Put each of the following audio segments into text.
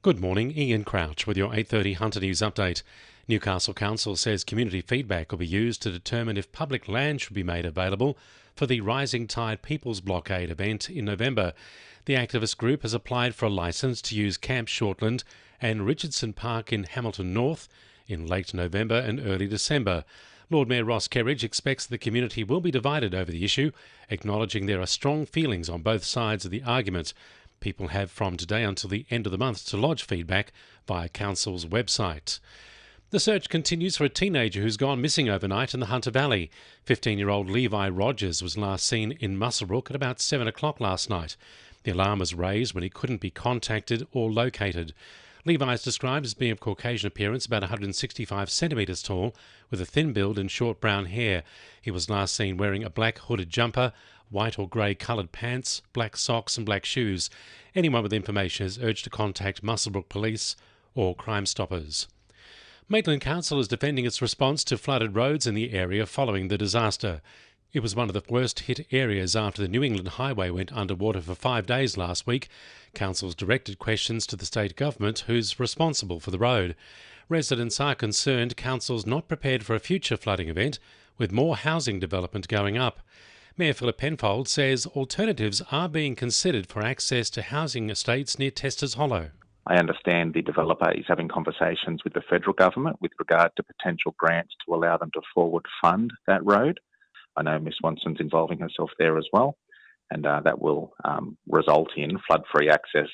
Good morning, Ian Crouch with your 8:30 Hunter News update. Newcastle Council says community feedback will be used to determine if public land should be made available for the Rising Tide People's Blockade event in November. The activist group has applied for a licence to use Camp Shortland and Richardson Park in Hamilton North in late November and early December. Lord Mayor Ross Kerridge expects the community will be divided over the issue, acknowledging there are strong feelings on both sides of the argument. People have from today until the end of the month to lodge feedback via Council's website. The search continues for a teenager who's gone missing overnight in the Hunter Valley. 15-year-old Levi Rogers was last seen in Muswellbrook at about 7 o'clock last night. The alarm was raised when he couldn't be contacted or located. Levi is described as being of Caucasian appearance, about 165 centimetres tall, with a thin build and short brown hair. He was last seen wearing a black hooded jumper, white or grey coloured pants, black socks and black shoes. Anyone with information is urged to contact Muswellbrook Police or Crime Stoppers. Maitland Council is defending its response to flooded roads in the area following the disaster. It was one of the worst hit areas after the New England Highway went underwater for 5 days last week. Council's directed questions to the state government, who's responsible for the road. Residents are concerned Council's not prepared for a future flooding event, with more housing development going up. Mayor Philip Penfold says alternatives are being considered for access to housing estates near Testers Hollow. I understand the developer is having conversations with the federal government with regard to potential grants to allow them to forward fund that road. I know Ms Swanson's involving herself there as well, and that will result in flood-free access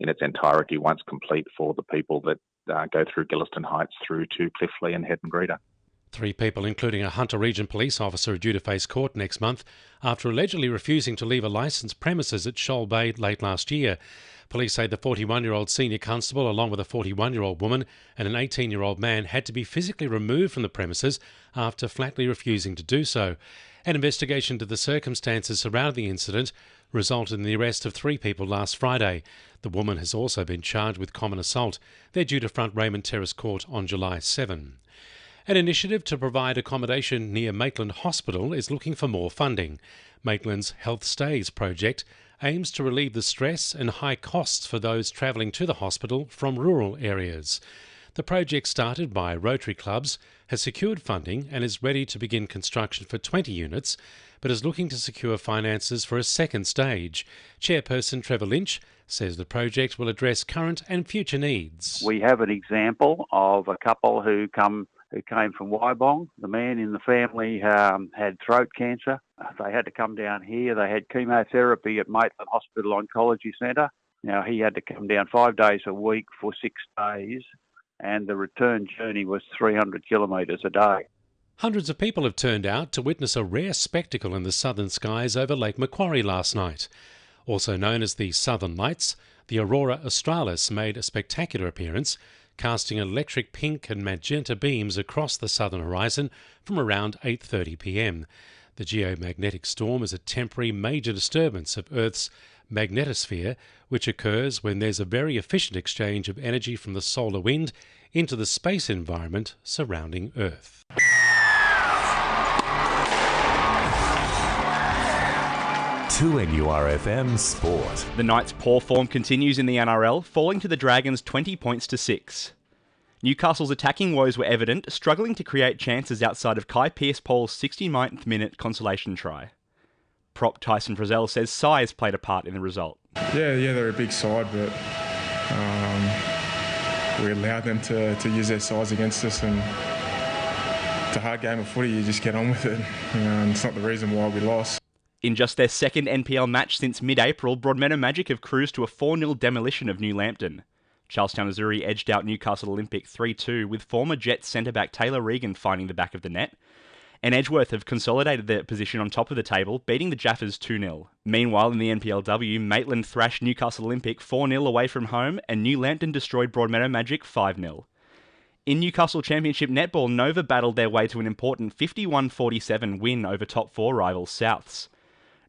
in its entirety once complete for the people that go through Gilliston Heights through to Cliffley and Head and Greeter. 3 people, including a Hunter Region police officer, are due to face court next month after allegedly refusing to leave a licensed premises at Shoal Bay late last year. Police say the 41-year-old senior constable, along with a 41-year-old woman and an 18-year-old man, had to be physically removed from the premises after flatly refusing to do so. An investigation into the circumstances surrounding the incident resulted in the arrest of 3 people last Friday. The woman has also been charged with common assault. They're due to front Raymond Terrace Court on July 7. An initiative to provide accommodation near Maitland Hospital is looking for more funding. Maitland's Health Stays project aims to relieve the stress and high costs for those travelling to the hospital from rural areas. The project, started by Rotary clubs, has secured funding and is ready to begin construction for 20 units, but is looking to secure finances for a second stage. Chairperson Trevor Lynch says the project will address current and future needs. We have an example of a couple who came from Wybong. The man in the family had throat cancer. They had to come down here. They had chemotherapy at Maitland Hospital Oncology Centre. Now, he had to come down 5 days a week for 6 days, and the return journey was 300 kilometres a day. Hundreds of people have turned out to witness a rare spectacle in the southern skies over Lake Macquarie last night. Also known as the Southern Lights, the Aurora Australis made a spectacular appearance, casting electric pink and magenta beams across the southern horizon from around 8:30 p.m. The geomagnetic storm is a temporary major disturbance of Earth's magnetosphere, which occurs when there's a very efficient exchange of energy from the solar wind into the space environment surrounding Earth. To NURFM Sport. The Knights' poor form continues in the NRL, falling to the Dragons 20 points to 6. Newcastle's attacking woes were evident, struggling to create chances outside of Kai Pearce-Paul's 69th minute consolation try. Prop Tyson Frizzell says size played a part in the result. Yeah, they're a big side, but we allowed them to use their size against us, and it's a hard game of footy. You just get on with it. It's not the reason why we lost. In just their second NPL match since mid-April, Broadmeadow Magic have cruised to a 4-0 demolition of New Lambton. Charlestown Missouri edged out Newcastle Olympic 3-2, with former Jets centre-back Taylor Regan finding the back of the net. And Edgeworth have consolidated their position on top of the table, beating the Jaffers 2-0. Meanwhile, in the NPLW, Maitland thrashed Newcastle Olympic 4-0 away from home, and New Lambton destroyed Broadmeadow Magic 5-0. In Newcastle Championship Netball, Nova battled their way to an important 51-47 win over top 4 rivals Souths.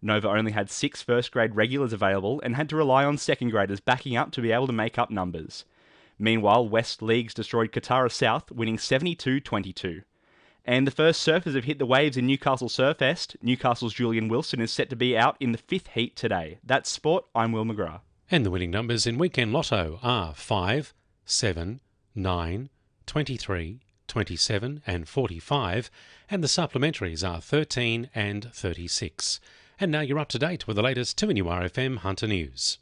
Nova only had 6 first-grade regulars available and had to rely on second-graders backing up to be able to make up numbers. Meanwhile, West Leagues destroyed Katara South, winning 72-22. And the first surfers have hit the waves in Newcastle Surfest. Newcastle's Julian Wilson is set to be out in the 5th heat today. That's sport. I'm Will McGrath. And the winning numbers in Weekend Lotto are 5, 7, 9, 23, 27 and 45, and the supplementaries are 13 and 36. And now you're up to date with the latest 2NURFM Hunter News.